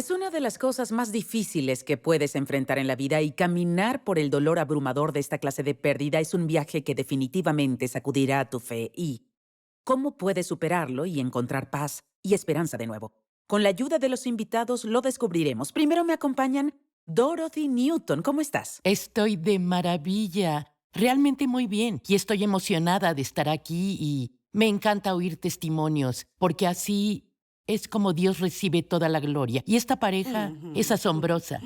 Es una de las cosas más difíciles que puedes enfrentar en la vida y caminar por el dolor abrumador de esta clase de pérdida es un viaje que definitivamente sacudirá tu fe. ¿Y cómo puedes superarlo y encontrar paz y esperanza de nuevo? Con la ayuda de los invitados lo descubriremos. Primero me acompañan Dorothy Newton. ¿Cómo estás? Estoy de maravilla, realmente muy bien, y estoy emocionada de estar aquí y me encanta oír testimonios, porque así es como Dios recibe toda la gloria. Y esta pareja es Ujú, asombrosa.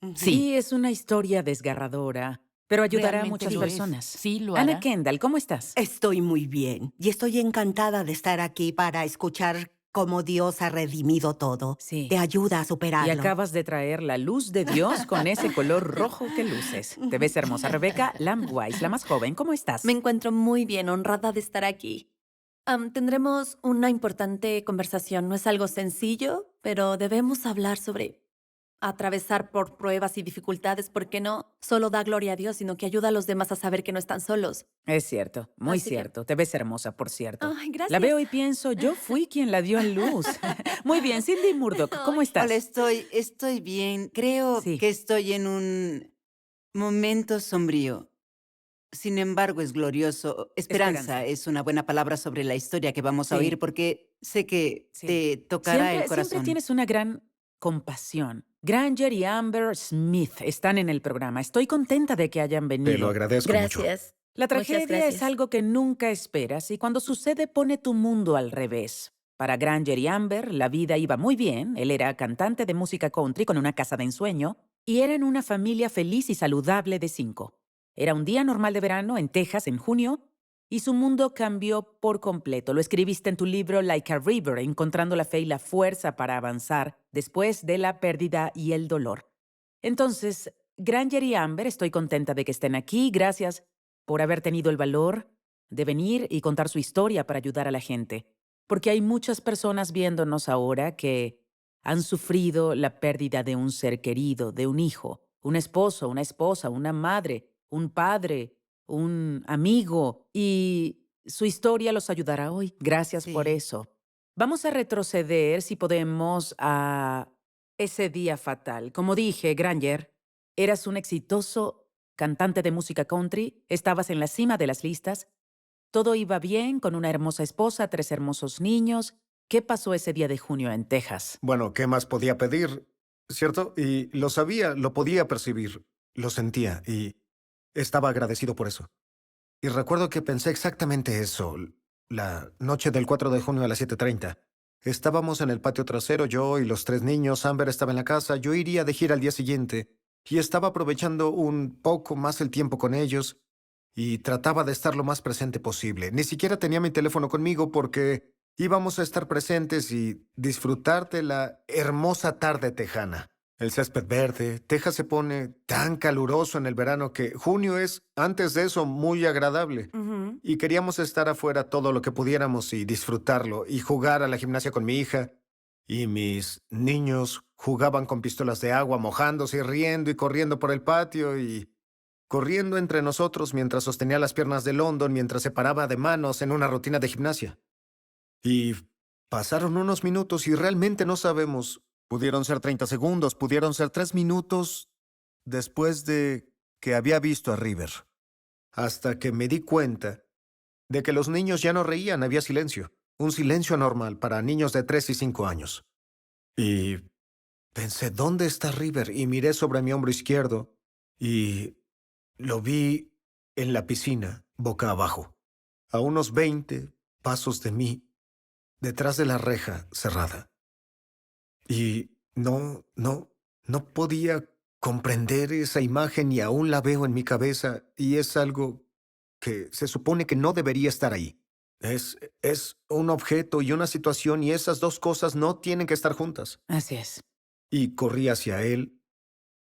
ujú. Sí, Sí, es una historia desgarradora, pero ayudará a realmente muchas lo es. personas. Sí, lo Ana hará. Kendall, ¿cómo estás? Estoy muy bien y estoy encantada de estar aquí para escuchar cómo Dios ha redimido todo. Te Sí. ayuda a Y superarlo. acabas de traer la luz de Dios con ese color rojo que luces. Te ves hermosa. Rebeca Lambwise, la más joven, ¿cómo Me estás? encuentro muy bien, honrada de estar aquí. Tendremos una importante conversación. No es algo sencillo, pero debemos hablar sobre atravesar por pruebas y dificultades, porque no solo da gloria a Dios, sino que ayuda a los demás a saber que no están solos. Es cierto, muy Así que, cierto. Te ves hermosa, por cierto. ay, La gracias. veo y pienso, yo fui quien la dio a luz. Muy bien, Cindy Murdoch, ¿cómo Ay, Hola, estás? estoy bien. Creo que Sí, estoy en un momento sombrío. Sin embargo, es glorioso. Esperanza esperanza. es una buena palabra sobre la historia que vamos a oír Sí, porque sé que sí. te tocará el Siempre corazón. tienes una gran compasión. Granger y Amber Smith están en el programa. Estoy contenta de que hayan Te lo venido. agradezco mucho. gracias. La Muchas tragedia es gracias. algo que nunca esperas y cuando sucede pone tu mundo al revés. Para Granger y Amber, la vida iba muy bien. Él era cantante de música country con una casa de ensueño y eran una familia feliz y saludable de 5. Era un día normal de verano en Texas en junio y su mundo cambió por completo. Lo escribiste en tu libro Like a River, encontrando la fe y la fuerza para avanzar después de la pérdida y el dolor. Entonces, Granger y Amber, estoy contenta de que estén aquí. Gracias por haber tenido el valor de venir y contar su historia para ayudar a la gente. Porque hay muchas personas viéndonos ahora que han sufrido la pérdida de un ser querido, de un hijo, un esposo, una esposa, una madre, un padre, un amigo, y su historia los ayudará hoy. Gracias por Sí. eso. Vamos a retroceder, si podemos, a ese día fatal. Como dije, Granger, eras un exitoso cantante de música country, estabas en la cima de las listas, todo iba bien con una hermosa esposa, 3 hermosos niños. ¿Qué pasó ese día de junio en Texas? Bueno, ¿qué más podía pedir? ¿Cierto? Y lo sabía, lo podía percibir, lo sentía y estaba agradecido por eso. Y recuerdo que pensé exactamente eso, la noche del 4 de junio a las 7:30. Estábamos en el patio trasero, yo y los 3 niños, Amber estaba en la casa, yo iría de gira al día siguiente y estaba aprovechando un poco más el tiempo con ellos y trataba de estar lo más presente posible. Ni siquiera tenía mi teléfono conmigo porque íbamos a estar presentes y disfrutar de la hermosa tarde tejana. El césped verde, Texas se pone tan caluroso en el verano que junio es, antes de eso, muy agradable. Ujú. Y queríamos estar afuera todo lo que pudiéramos y disfrutarlo y jugar a la gimnasia con mi hija. Y mis niños jugaban con pistolas de agua, mojándose y riendo y corriendo por el patio y corriendo entre nosotros mientras sostenía las piernas de London mientras se paraba de manos en una rutina de gimnasia. Y pasaron unos minutos y realmente no sabemos. Pudieron ser 30 segundos, pudieron ser 3 minutos después de que había visto a River. Hasta que me di cuenta de que los niños ya no reían, había silencio. Un silencio normal para niños de 3 y 5 años. Y pensé, ¿dónde está River? Y miré sobre mi hombro izquierdo y lo vi en la piscina, boca abajo, a unos 20 pasos de mí, detrás de la reja cerrada. Y no podía comprender esa imagen y aún la veo en mi cabeza y es algo que se supone que no debería estar ahí. Es un objeto y una situación y esas dos cosas no tienen que estar juntas. Así es. Y corrí hacia él.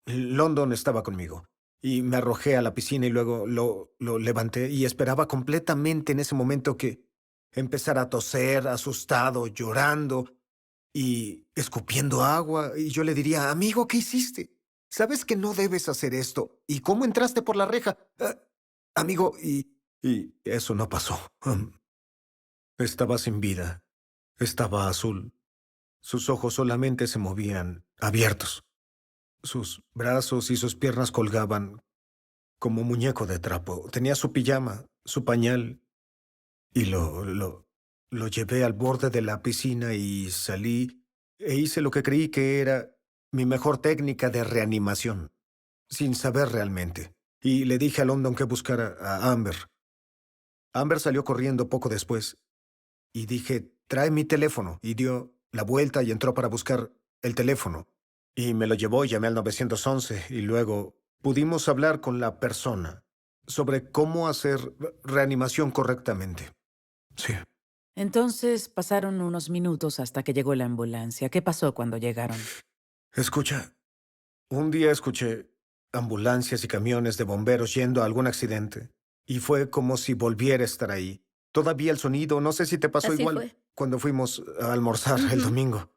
London estaba conmigo. Y me arrojé a la piscina y luego lo levanté y esperaba completamente en ese momento que empezara a toser, asustado, llorando y escupiendo agua. Y yo le diría, amigo, ¿qué hiciste? ¿Sabes que no debes hacer esto? ¿Y cómo entraste por la reja? Amigo, y eso no pasó. Estaba sin vida. Estaba azul. Sus ojos solamente se movían abiertos. Sus brazos y sus piernas colgaban como muñeco de trapo. Tenía su pijama, su pañal, y lo llevé al borde de la piscina y salí e hice lo que creí que era mi mejor técnica de reanimación, sin saber realmente. Y le dije a London que buscara a Amber. Amber salió corriendo poco después y dije, trae mi teléfono. Y dio la vuelta y entró para buscar el teléfono. Y me lo llevó y llamé al 911 y luego pudimos hablar con la persona sobre cómo hacer reanimación correctamente. Sí. Entonces pasaron unos minutos hasta que llegó la ambulancia. ¿Qué pasó cuando llegaron? Escucha, un día escuché ambulancias y camiones de bomberos yendo a algún accidente y fue como si volviera a estar ahí. Todavía el sonido, no sé si te pasó Así igual fue. cuando fuimos a almorzar el Ujú. domingo.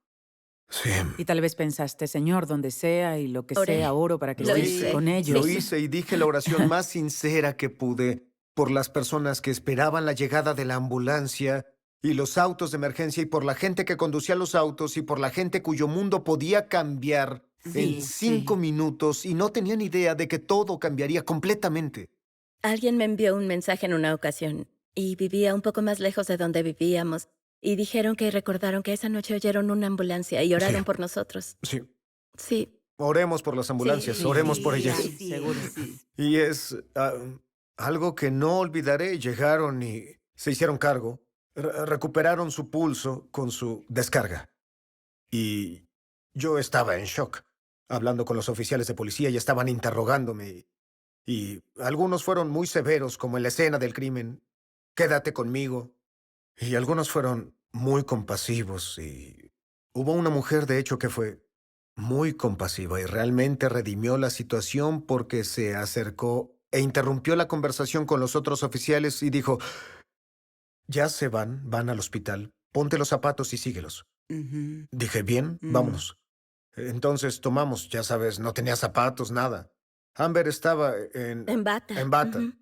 Sí. Y tal vez pensaste, Señor, donde sea y lo que Oré. sea, oro para que Lo estés hice. con Lo ellos. hice y dije la oración más sincera que pude por las personas que esperaban la llegada de la ambulancia y los autos de emergencia y por la gente que conducía los autos y por la gente cuyo mundo podía cambiar Sí, en 5 minutos y no tenían idea de que todo cambiaría completamente. Alguien me envió un mensaje en una ocasión y vivía un poco más lejos de donde vivíamos y dijeron que recordaron que esa noche oyeron una ambulancia y oraron Sí. por nosotros. Sí. Sí, Oremos por las ambulancias, Sí, oremos sí, por ellas. así Seguro. es. Y es algo que no olvidaré. Llegaron y se hicieron cargo. Recuperaron su pulso con su descarga. Y yo estaba en shock, hablando con los oficiales de policía y estaban interrogándome. Y algunos fueron muy severos, como en la escena del crimen. Quédate conmigo. Y algunos fueron muy compasivos. Y hubo una mujer, de hecho, que fue muy compasiva y realmente redimió la situación porque se acercó e interrumpió la conversación con los otros oficiales y dijo, ya se van al hospital, ponte los zapatos y síguelos. Ujú. Dije, bien, Mm. vámonos. Entonces tomamos, ya sabes, no tenía zapatos, nada. Amber estaba en bata. en bata. Ujú.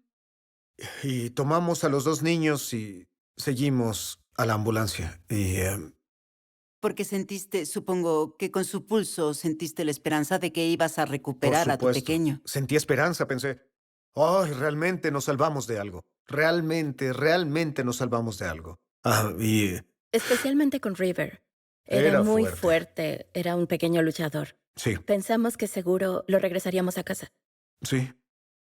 Y tomamos a los 2 niños y seguimos a la ambulancia. Y Porque sentiste, supongo que con su pulso sentiste la esperanza de que ibas a por recuperar a tu supuesto, pequeño. sentí esperanza, pensé, ay, realmente nos salvamos de algo. Realmente nos salvamos de algo. Y Especialmente con River. Era era muy fuerte. fuerte, era un pequeño luchador. Sí, Pensamos que seguro lo regresaríamos a casa, sí.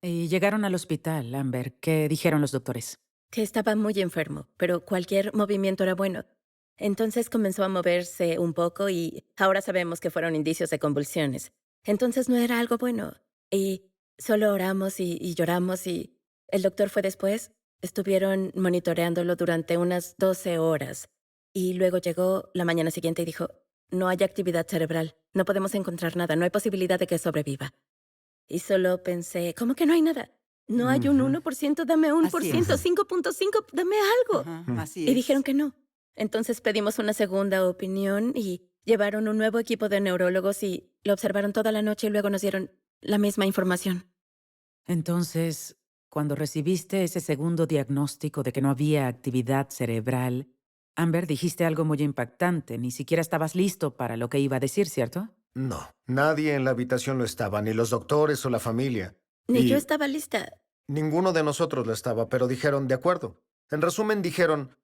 Y llegaron al hospital, Amber. ¿Qué dijeron los doctores? que estaba muy enfermo, pero cualquier movimiento era bueno. Entonces comenzó a moverse un poco y ahora sabemos que fueron indicios de convulsiones. Entonces no era algo bueno. Y solo oramos y lloramos y el doctor fue después. Estuvieron monitoreándolo durante unas 12 horas. Y luego llegó la mañana siguiente y dijo, no hay actividad cerebral, no podemos encontrar nada, no hay posibilidad de que sobreviva. Y solo pensé, ¿cómo que no hay nada? No hay un Ujú. 1%, dame un por Así ciento, es. 5.5, dame algo. Ajá, Mm. así Y dijeron es. que no. Entonces pedimos una segunda opinión y llevaron un nuevo equipo de neurólogos y lo observaron toda la noche y luego nos dieron la misma información. Entonces, cuando recibiste ese segundo diagnóstico de que no había actividad cerebral, Amber, dijiste algo muy impactante. Ni siquiera estabas listo para lo que iba a decir, ¿cierto? No, nadie en la habitación lo estaba, ni los doctores o la familia. Ni Y yo estaba lista. ninguno de nosotros lo estaba, pero dijeron, de acuerdo. En resumen, dijeron,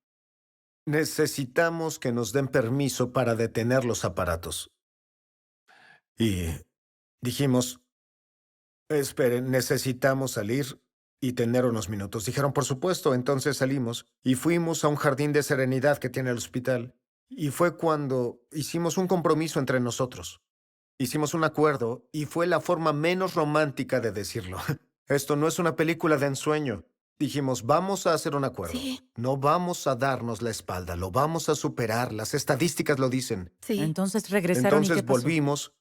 necesitamos que nos den permiso para detener los aparatos. Y dijimos, esperen, necesitamos salir y tener unos minutos. Dijeron, por supuesto, entonces salimos y fuimos a un jardín de serenidad que tiene el hospital. Y fue cuando hicimos un compromiso entre nosotros. Hicimos un acuerdo y fue la forma menos romántica de decirlo. Esto no es una película de ensueño. Dijimos, vamos a hacer un acuerdo. Sí. No vamos a darnos la espalda, lo vamos a superar. Las estadísticas lo dicen. Sí. Entonces regresaron y Entonces ¿qué pasó? volvimos,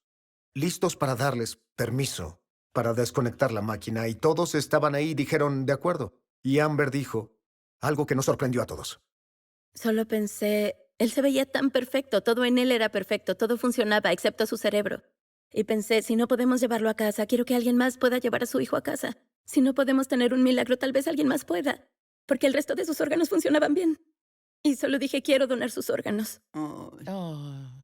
listos para darles permiso para desconectar la máquina, y todos estaban ahí y dijeron, de acuerdo. Y Amber dijo algo que nos sorprendió a todos. Solo pensé, él se veía tan perfecto, todo en él era perfecto, todo funcionaba excepto su cerebro. Y pensé, si no podemos llevarlo a casa, quiero que alguien más pueda llevar a su hijo a casa. Si no podemos tener un milagro, tal vez alguien más pueda, porque el resto de sus órganos funcionaban bien. Y solo dije, quiero donar sus órganos. Oh, Oh.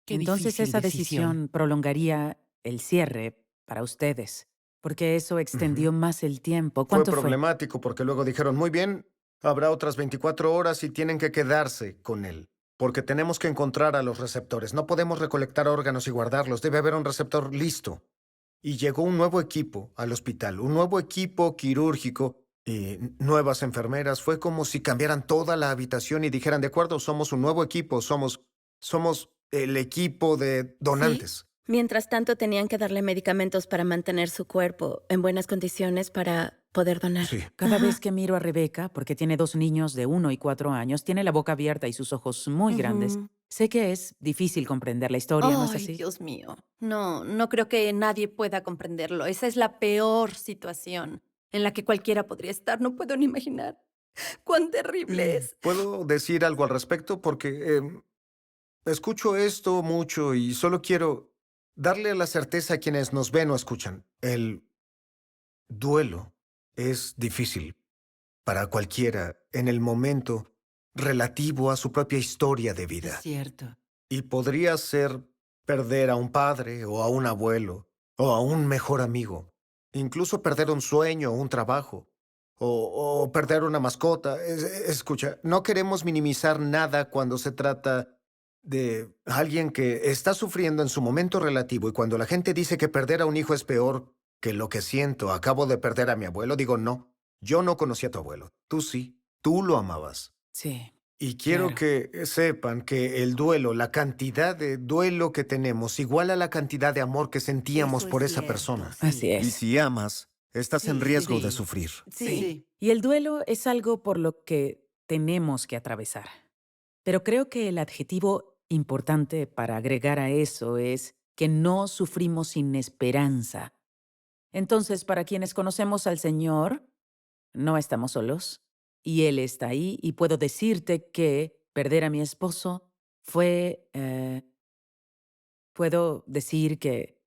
Qué Entonces difícil esa decisión. decisión prolongaría el cierre para ustedes, porque eso extendió Ujú. más el tiempo. Fue ¿Cuánto fue? problemático porque luego dijeron, muy bien, habrá otras 24 horas y tienen que quedarse con él. Porque tenemos que encontrar a los receptores. No podemos recolectar órganos y guardarlos. Debe haber un receptor listo. Y llegó un nuevo equipo al hospital, un nuevo equipo quirúrgico y nuevas enfermeras. Fue como si cambiaran toda la habitación y dijeran, de acuerdo, somos un nuevo equipo, somos el equipo de Sí. donantes. Mientras tanto, tenían que darle medicamentos para mantener su cuerpo en buenas condiciones para poder donar. Sí. Cada Ajá. vez que miro a Rebeca, porque tiene 2 niños de 1 y 4 años, tiene la boca abierta y sus ojos muy grandes. Ujú. Sé que es difícil comprender la historia, ¿no es Ay, así? Dios mío. No, no creo que nadie pueda comprenderlo. Esa es la peor situación en la que cualquiera podría estar. No puedo ni imaginar cuán terrible Mm, es. ¿Puedo decir algo al respecto? Porque escucho esto mucho y solo quiero darle la certeza a quienes nos ven o escuchan. El duelo es difícil para cualquiera en el momento relativo a su propia historia de es vida. cierto. Y podría ser perder a un padre o a un abuelo o a un mejor amigo. Incluso perder un sueño o un trabajo. O perder una mascota. Escucha, no queremos minimizar nada cuando se trata de alguien que está sufriendo en su momento relativo y cuando la gente dice que perder a un hijo es peor que lo que siento, acabo de perder a mi abuelo, digo no, yo no conocí a tu abuelo, tú sí, tú lo amabas. Sí, Y quiero claro. que sepan que el duelo, la cantidad de duelo que tenemos, igual a la cantidad de amor que sentíamos Eso es por esa cierto, persona. Así sí. Y es. si amas, estás en Sí, riesgo de Sí, sufrir. sí. sí. Y el duelo es algo por lo que tenemos que atravesar. Pero creo que el adjetivo importante para agregar a eso es que no sufrimos sin esperanza. Entonces, para quienes conocemos al Señor, no estamos solos y Él está ahí y puedo decirte que perder a mi esposo fue, puedo decir que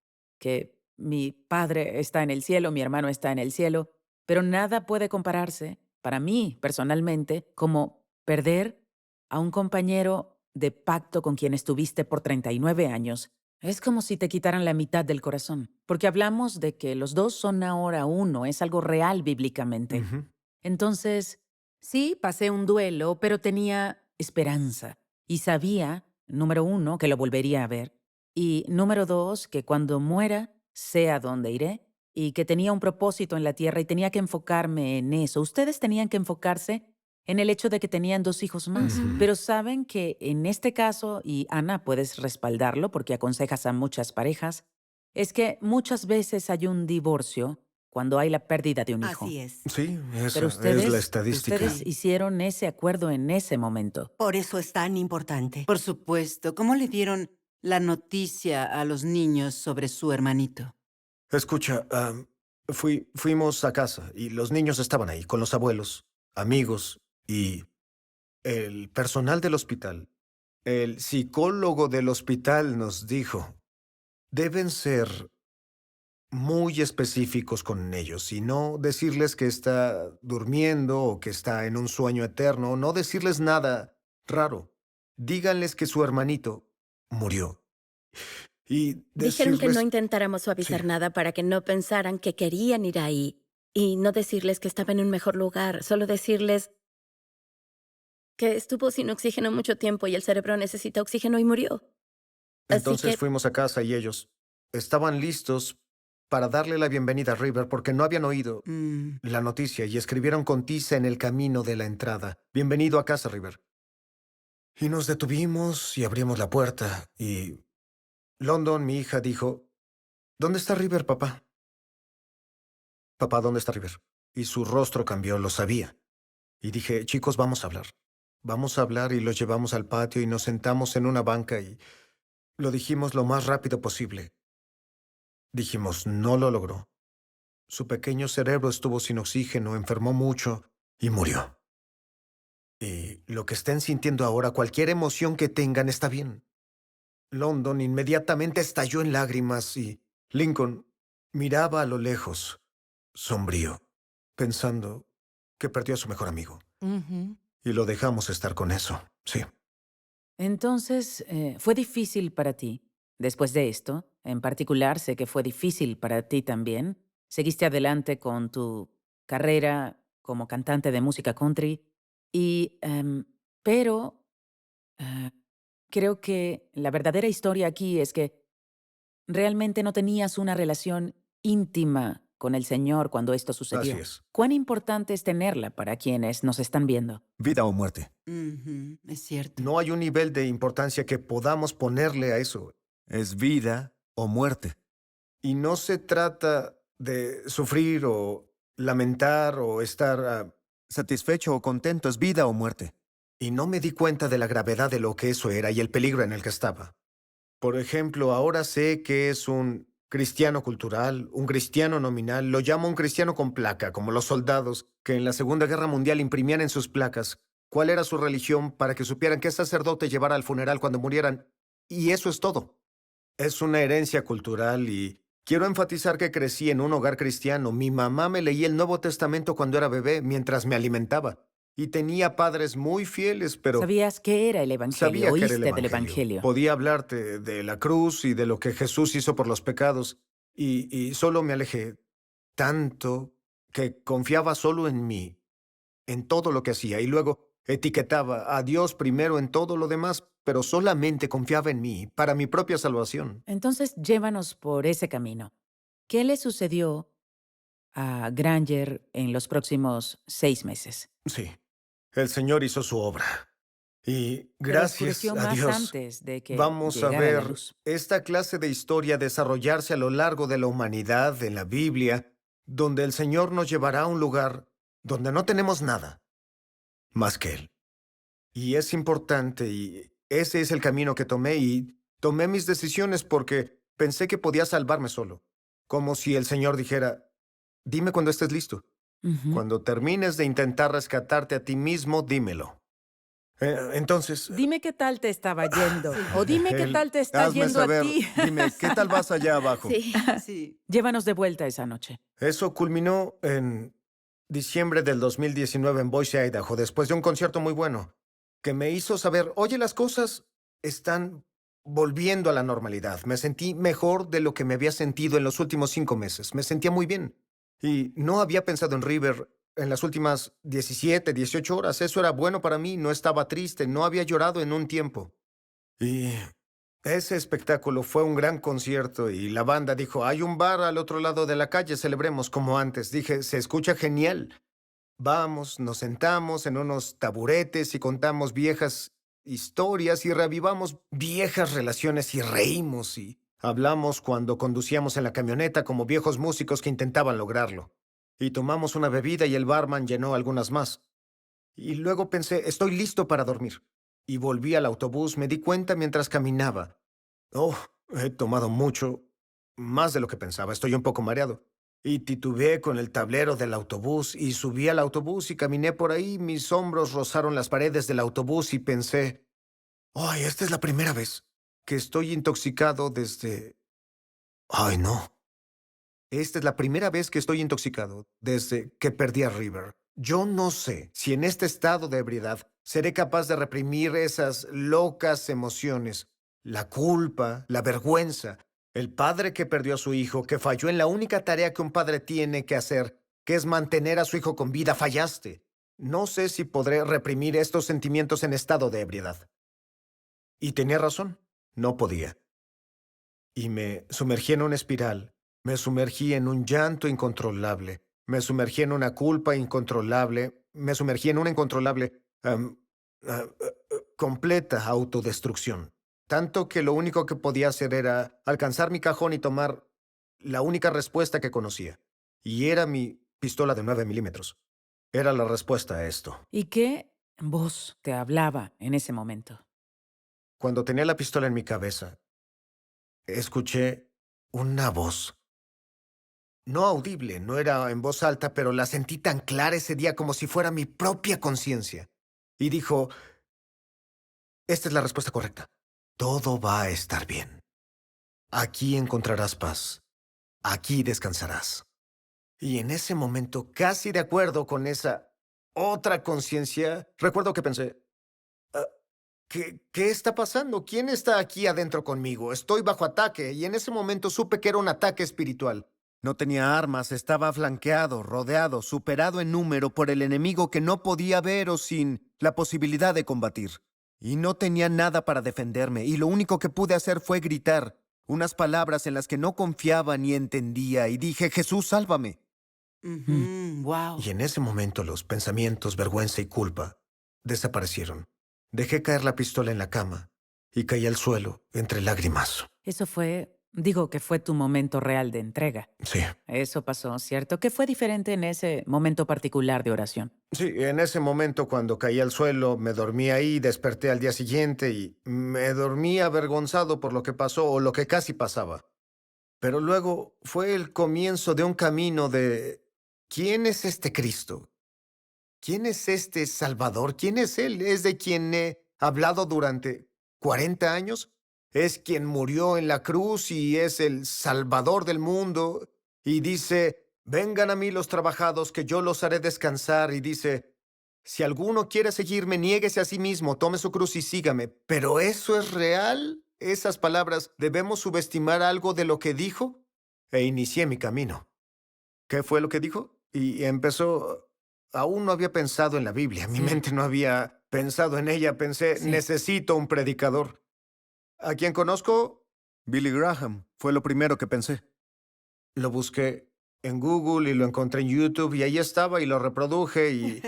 mi padre está en el cielo, mi hermano está en el cielo, pero nada puede compararse, para mí personalmente, como perder a un compañero de pacto con quien estuviste por 39 años. Es como si te quitaran la mitad del corazón, porque hablamos de que los dos son ahora uno, es algo real bíblicamente. Ujú. Entonces, sí, pasé un duelo, pero tenía esperanza y sabía, número uno, que lo volvería a ver y número dos, que cuando muera, sé a dónde iré y que tenía un propósito en la tierra y tenía que enfocarme en eso. Ustedes tenían que enfocarse en el hecho de que tenían 2 hijos más, Ujú. pero saben que en este caso, y Ana, puedes respaldarlo porque aconsejas a muchas parejas, es que muchas veces hay un divorcio cuando hay la pérdida de un hijo. Así es. Sí, Pero esa es la estadística. ustedes hicieron ese acuerdo en ese momento. Por eso es tan importante. Por supuesto. ¿Cómo le dieron la noticia a los niños sobre su hermanito? Escucha, fuimos a casa y los niños estaban ahí con los abuelos, amigos y el personal del hospital. El psicólogo del hospital nos dijo, deben ser muy específicos con ellos y no decirles que está durmiendo o que está en un sueño eterno, no decirles nada raro. Díganles que su hermanito murió y Dijeron que no decirles, intentáramos sí, suavizar nada para que no pensaran que querían ir ahí y no decirles que estaba en un mejor lugar, solo decirles que estuvo sin oxígeno mucho tiempo y el cerebro necesita oxígeno y murió. Así entonces que fuimos a casa y ellos estaban listos para darle la bienvenida a River porque no habían oído Mm, la noticia y escribieron con tiza en el camino de la entrada. Bienvenido a casa, River. Y nos detuvimos y abrimos la puerta y London, mi hija, dijo, ¿dónde está River, papá? Papá, ¿dónde está River? Y su rostro cambió, lo sabía. Y dije, chicos, vamos a hablar. Vamos a hablar y los llevamos al patio y nos sentamos en una banca y lo dijimos lo más rápido posible. Dijimos, no lo logró. Su pequeño cerebro estuvo sin oxígeno, enfermó mucho y murió. Y lo que estén sintiendo ahora, cualquier emoción que tengan, está bien. London inmediatamente estalló en lágrimas y Lincoln miraba a lo lejos, sombrío, pensando que perdió a su mejor amigo. Ujú. Y lo dejamos estar con eso, sí. Entonces, ¿fue difícil para ti? Después de esto, en particular, sé que fue difícil para ti también. Seguiste adelante con tu carrera como cantante de música country y, pero ah, creo que la verdadera historia aquí es que realmente no tenías una relación íntima con el Señor cuando esto Así sucedió. es. ¿Cuán importante es tenerla para quienes nos están viendo? Vida o muerte. Ujú, es cierto. No hay un nivel de importancia que podamos ponerle a eso. Es vida o muerte. Y no se trata de sufrir o lamentar o estar... Satisfecho o contento es vida o muerte. y no me di cuenta de la gravedad de lo que eso era y el peligro en el que estaba. Por ejemplo, ahora sé que es un cristiano cultural, un cristiano nominal, lo llamo un cristiano con placa, como los soldados que en la Segunda Guerra Mundial imprimían en sus placas cuál era su religión para que supieran qué sacerdote llevar al funeral cuando murieran. Y eso es todo. Es una herencia cultural y quiero enfatizar que crecí en un hogar cristiano. Mi mamá me leía el Nuevo Testamento cuando era bebé mientras me alimentaba. Y tenía padres muy fieles, pero ¿Sabías qué era el Evangelio? sabía que era el ¿Oíste del Evangelio. Evangelio? Podía hablarte de la cruz y de lo que Jesús hizo por los pecados. Y solo me alejé tanto que confiaba solo en mí, en todo lo que hacía. Y luego etiquetaba a Dios primero en todo lo demás, pero solamente confiaba en mí para mi propia salvación. Entonces, llévanos por ese camino. ¿Qué le sucedió a Granger en los próximos 6 meses? Sí, el Señor hizo su obra. Y Pero gracias oscureció a más Dios, antes de que vamos a llegara la ver luz. esta clase de historia desarrollarse a lo largo de la humanidad en la Biblia, donde el Señor nos llevará a un lugar donde no tenemos nada más que Él. Y es importante y ese es el camino que tomé y tomé mis decisiones porque pensé que podía salvarme solo. Como si el Señor dijera, dime cuando estés listo. Ujú. Cuando termines de intentar rescatarte a ti mismo, dímelo. Entonces, Dime qué tal te estaba yendo. O dime qué el- tal te está Hazme yendo saber. a ti. Dime, ¿qué tal vas allá abajo? Sí. Sí. Llévanos de vuelta esa noche. eso culminó en diciembre del 2019 en Boise, Idaho, después de un concierto muy bueno, que me hizo saber, oye, las cosas están volviendo a la normalidad. Me sentí mejor de lo que me había sentido en los últimos 5 meses. Me sentía muy bien. Y no había pensado en River en las últimas 17, 18 horas. Eso era bueno para mí. No estaba triste. No había llorado en un tiempo. Y ese espectáculo fue un gran concierto y la banda dijo, hay un bar al otro lado de la calle, celebremos como antes. Dije, se escucha genial. Vamos, nos sentamos en unos taburetes y contamos viejas historias y reavivamos viejas relaciones y reímos y hablamos cuando conducíamos en la camioneta como viejos músicos que intentaban lograrlo. Y tomamos una bebida y el barman llenó algunas más. Y luego pensé, estoy listo para dormir. Y volví al autobús, me di cuenta mientras caminaba. Oh, he tomado mucho, más de lo que pensaba, estoy un poco mareado. Y titubeé con el tablero del autobús y subí al autobús y caminé por ahí, mis hombros rozaron las paredes del autobús y pensé, ay, esta es la primera vez que estoy intoxicado desde... Ay, no. Esta es la primera vez que estoy intoxicado desde que perdí a River. Yo no sé si en este estado de ebriedad seré capaz de reprimir esas locas emociones, la culpa, la vergüenza, el padre que perdió a su hijo, que falló en la única tarea que un padre tiene que hacer, que es mantener a su hijo con vida, fallaste. No sé si podré reprimir estos sentimientos en estado de ebriedad. Y tenía razón, no podía. Y me sumergí en una espiral. Me sumergí en un llanto incontrolable. Me sumergí en una culpa incontrolable. Me sumergí en una incontrolable, completa autodestrucción. Tanto que lo único que podía hacer era alcanzar mi cajón y tomar la única respuesta que conocía. Y era mi pistola de 9 milímetros. Era la respuesta a esto. ¿Y qué voz te hablaba en ese momento? Cuando tenía la pistola en mi cabeza, escuché una voz. No audible, no era en voz alta, pero la sentí tan clara ese día como si fuera mi propia conciencia. Y dijo, esta es la respuesta correcta. Todo va a estar bien. Aquí encontrarás paz. Aquí descansarás. Y en ese momento, casi de acuerdo con esa otra conciencia, recuerdo que pensé, "Ah, ¿Qué está pasando? ¿Quién está aquí adentro conmigo? Estoy bajo ataque y en ese momento supe que era un ataque espiritual. No tenía armas, estaba flanqueado, rodeado, superado en número por el enemigo que no podía ver o sin la posibilidad de combatir. Y no tenía nada para defenderme, y lo único que pude hacer fue gritar unas palabras en las que no confiaba ni entendía, y dije, Jesús, sálvame. Wow. Y en ese momento los pensamientos, vergüenza y culpa desaparecieron. Dejé caer la pistola en la cama y caí al suelo entre lágrimas. Eso digo que fue tu momento real de entrega. Sí. Eso pasó, ¿cierto? ¿Qué fue diferente en ese momento particular de oración? Sí, en ese momento cuando caí al suelo, me dormí ahí, desperté al día siguiente y me dormí avergonzado por lo que pasó o lo que casi pasaba. Pero luego fue el comienzo de un camino de ¿quién es este Cristo? ¿Quién es este Salvador? ¿Quién es Él? ¿Es de quien he hablado durante 40 años? ¿Es quien murió en la cruz y es el Salvador del mundo? Y dice, vengan a mí los trabajados, que yo los haré descansar. Y dice, si alguno quiere seguirme, niéguese a sí mismo, tome su cruz y sígame. ¿Pero eso es real? ¿Esas palabras debemos subestimar algo de lo que dijo? E inicié mi camino. ¿Qué fue lo que dijo? Y empezó... Aún no había pensado en la Biblia. Mi mente no había pensado en ella. Pensé, necesito un predicador. ¿A quién conozco? Billy Graham, fue lo primero que pensé. Lo busqué en Google y lo encontré en YouTube y ahí estaba y lo reproduje y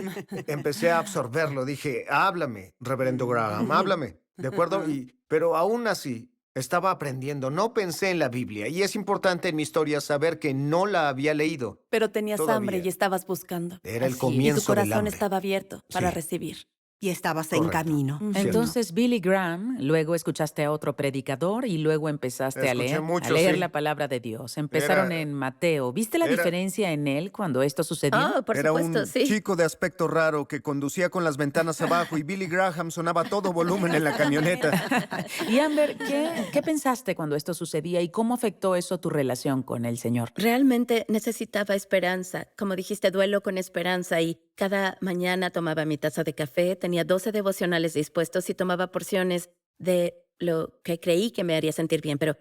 empecé a absorberlo. Dije, háblame, reverendo Graham, háblame. ¿De acuerdo? Pero aún así, estaba aprendiendo. No pensé en la Biblia y es importante en mi historia saber que no la había leído. Pero tenías Todavía. hambre y estabas buscando. Era el Así es. Y tu comienzo del corazón hambre. estaba abierto para Sí. recibir. Y estabas en Correcto. camino. Entonces, Billy Graham, luego escuchaste a otro predicador y luego empezaste a Escuché leer, mucho, a leer sí. la palabra de Dios. Empezaron Era- en Mateo. ¿Viste la era- diferencia en él cuando esto sucedió? Oh, por Era supuesto, un sí. chico de aspecto raro que conducía con las ventanas abajo y Billy Graham sonaba a todo volumen en la camioneta. Y Amber, ¿qué pensaste cuando esto sucedía y cómo afectó eso tu relación con el Señor? Realmente necesitaba esperanza. Como dijiste, duelo con esperanza. Y cada mañana tomaba mi taza de café, tenía 12 devocionales dispuestos y tomaba porciones de lo que creí que me haría sentir bien. Pero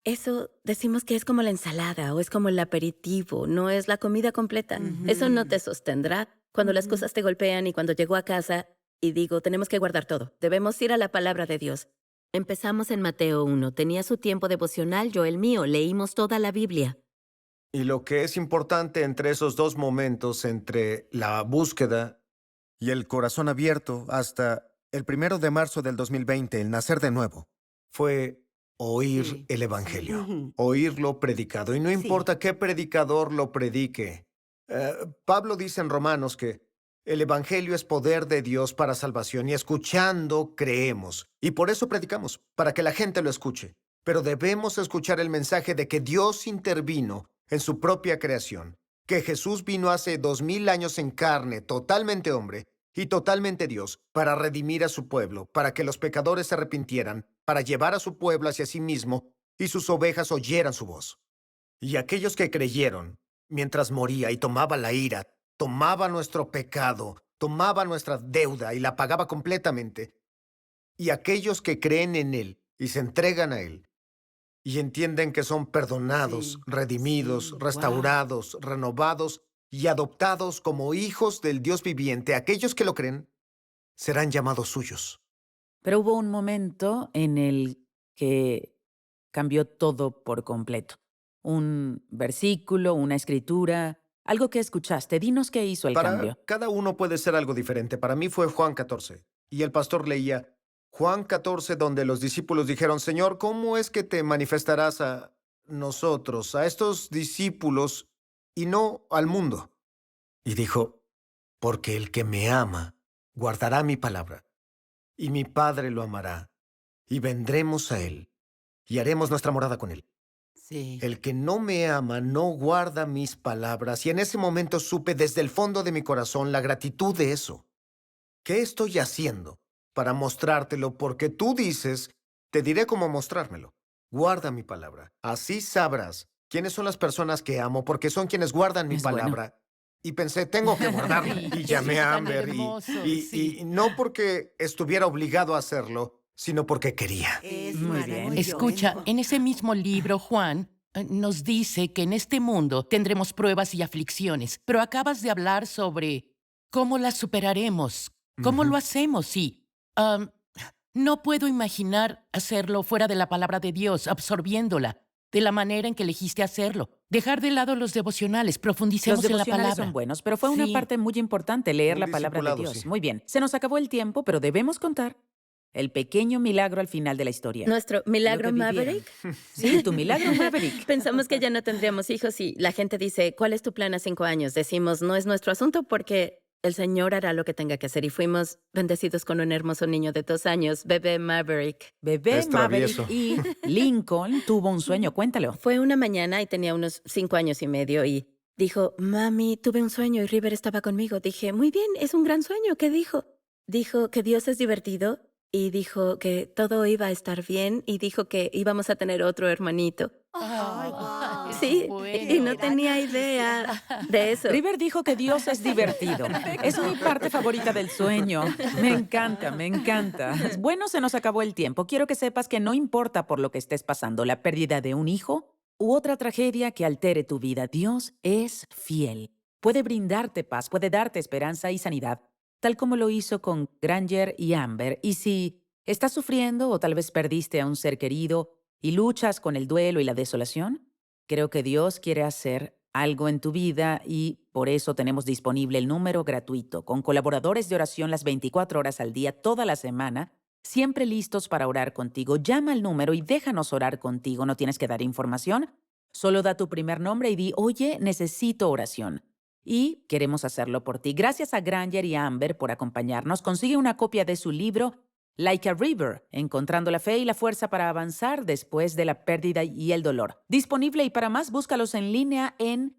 eso decimos que es como la ensalada o es como el aperitivo, no es la comida completa. Eso no te sostendrá cuando las cosas te golpean y cuando llego a casa y digo, tenemos que guardar todo. Debemos ir a la palabra de Dios. Empezamos en Mateo 1. Tenía su tiempo devocional, yo el mío. Leímos toda la Biblia. Y lo que es importante entre esos dos momentos, entre la búsqueda Y el corazón abierto hasta el 1 de marzo del 2020, el nacer de nuevo. fue oír Sí, el Evangelio, Ujú. oírlo predicado. Y no Sí. importa qué predicador lo predique. Pablo dice en Romanos que el Evangelio es poder de Dios para salvación y escuchando creemos. Y por eso predicamos, para que la gente lo escuche. Pero debemos escuchar el mensaje de que Dios intervino en su propia creación, que Jesús vino hace 2000 años en carne, totalmente hombre y totalmente Dios, para redimir a su pueblo, para que los pecadores se arrepintieran, para llevar a su pueblo hacia sí mismo y sus ovejas oyeran su voz. Y aquellos que creyeron, mientras moría y tomaba la ira, tomaba nuestro pecado, tomaba nuestra deuda y la pagaba completamente. Y aquellos que creen en Él y se entregan a Él y entienden que son perdonados, Sí, redimidos, sí, restaurados, renovados y adoptados como hijos del Dios viviente, aquellos que lo creen serán llamados suyos. Pero hubo un momento en el que cambió todo por completo. Un versículo, una escritura, algo que escuchaste. Dinos qué hizo el Para cambio. cada uno puede ser algo diferente. Para mí fue Juan 14. Y el pastor leía Juan 14, donde los discípulos dijeron, Señor, ¿cómo es que te manifestarás a nosotros, a estos discípulos, y no al mundo? Y dijo, porque el que me ama guardará mi palabra, y mi Padre lo amará, y vendremos a él, y haremos nuestra morada con él. Sí. El que no me ama no guarda mis palabras, y en ese momento supe desde el fondo de mi corazón la gratitud de eso. ¿Qué estoy haciendo para mostrártelo? Porque tú dices, te diré cómo mostrármelo. Guarda mi palabra. Así sabrás quiénes son las personas que amo, porque son quienes guardan mi Es bueno. palabra. y pensé, tengo que guardarlo. Sí, Y eso llamé es a tan Amber hermoso, y sí. no porque estuviera obligado a hacerlo, sino porque quería. Es Muy bien. maravilloso. Escucha, en ese mismo libro, Juan nos dice que en este mundo tendremos pruebas y aflicciones, pero acabas de hablar sobre cómo las superaremos, cómo Ujú. lo hacemos y no puedo imaginar hacerlo fuera de la palabra de Dios, absorbiéndola de la manera en que elegiste hacerlo. Dejar de lado los devocionales, Los profundicemos en la devocionales palabra. son buenos, pero fue una Sí. parte muy importante leer Un la palabra de discipulado, Dios. sí. Muy bien, se nos acabó el tiempo, pero debemos contar el pequeño milagro al final de la historia. ¿Nuestro milagro Lo que vivieron. Maverick? Sí, tu milagro Maverick. Pensamos que ya no tendríamos hijos y la gente dice, ¿cuál es tu plan a 5 años? Decimos, no es nuestro asunto porque el Señor hará lo que tenga que hacer. Y fuimos bendecidos con un hermoso niño de 2 años, bebé Maverick. Bebé Es Maverick travieso. y Lincoln tuvo un sueño, cuéntalo. Fue una mañana y tenía unos 5 años y medio y dijo, mami, tuve un sueño y River estaba conmigo. Dije, muy bien, es un gran sueño. ¿Qué dijo? Dijo que Dios es divertido y dijo que todo iba a estar bien y dijo que íbamos a tener otro hermanito. Ay, guau. Sí, y bueno. no tenía idea de eso. River dijo que Dios es divertido. Es mi parte favorita del sueño. Me encanta, me encanta. Bueno, se nos acabó el tiempo. Quiero que sepas que no importa por lo que estés pasando, la pérdida de un hijo u otra tragedia que altere tu vida, Dios es fiel. Puede brindarte paz, puede darte esperanza y sanidad, tal como lo hizo con Granger y Amber. Y si estás sufriendo o tal vez perdiste a un ser querido y luchas con el duelo y la desolación, creo que Dios quiere hacer algo en tu vida y por eso tenemos disponible el número gratuito con colaboradores de oración las 24 horas al día, toda la semana, siempre listos para orar contigo. Llama al número y déjanos orar contigo. No tienes que dar información, solo da tu primer nombre y di, oye, necesito oración. Y queremos hacerlo por ti. Gracias a Granger y a Amber por acompañarnos. Consigue una copia de su libro Like a River, encontrando la fe y la fuerza para avanzar después de la pérdida y el dolor. Disponible y para más, búscalos en línea en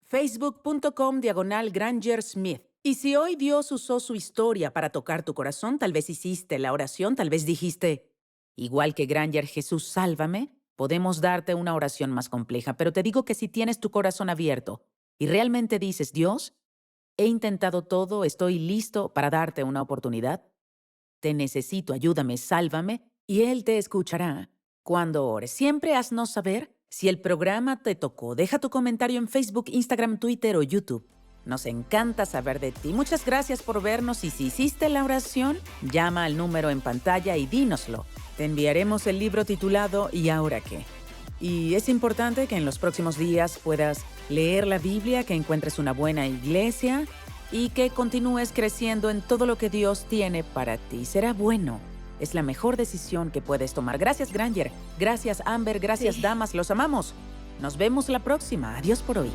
facebook.com/Granger Smith. Y si hoy Dios usó su historia para tocar tu corazón, tal vez hiciste la oración, tal vez dijiste, igual que Granger, Jesús, sálvame, podemos darte una oración más compleja. Pero te digo que si tienes tu corazón abierto y realmente dices, Dios, he intentado todo, estoy listo para darte una oportunidad, te necesito, ayúdame, sálvame, y Él te escuchará cuando ores. Siempre haznos saber si el programa te tocó. Deja tu comentario en Facebook, Instagram, Twitter o YouTube. Nos encanta saber de ti. Muchas gracias por vernos y si hiciste la oración, llama al número en pantalla y dínoslo. Te enviaremos el libro titulado ¿Y ahora qué? Y es importante que en los próximos días puedas leer la Biblia, que encuentres una buena iglesia y que continúes creciendo en todo lo que Dios tiene para ti. Será bueno. Es la mejor decisión que puedes tomar. Gracias, Granger. Gracias, Amber. Gracias, Sí. damas. Los amamos. Nos vemos la próxima. Adiós por hoy.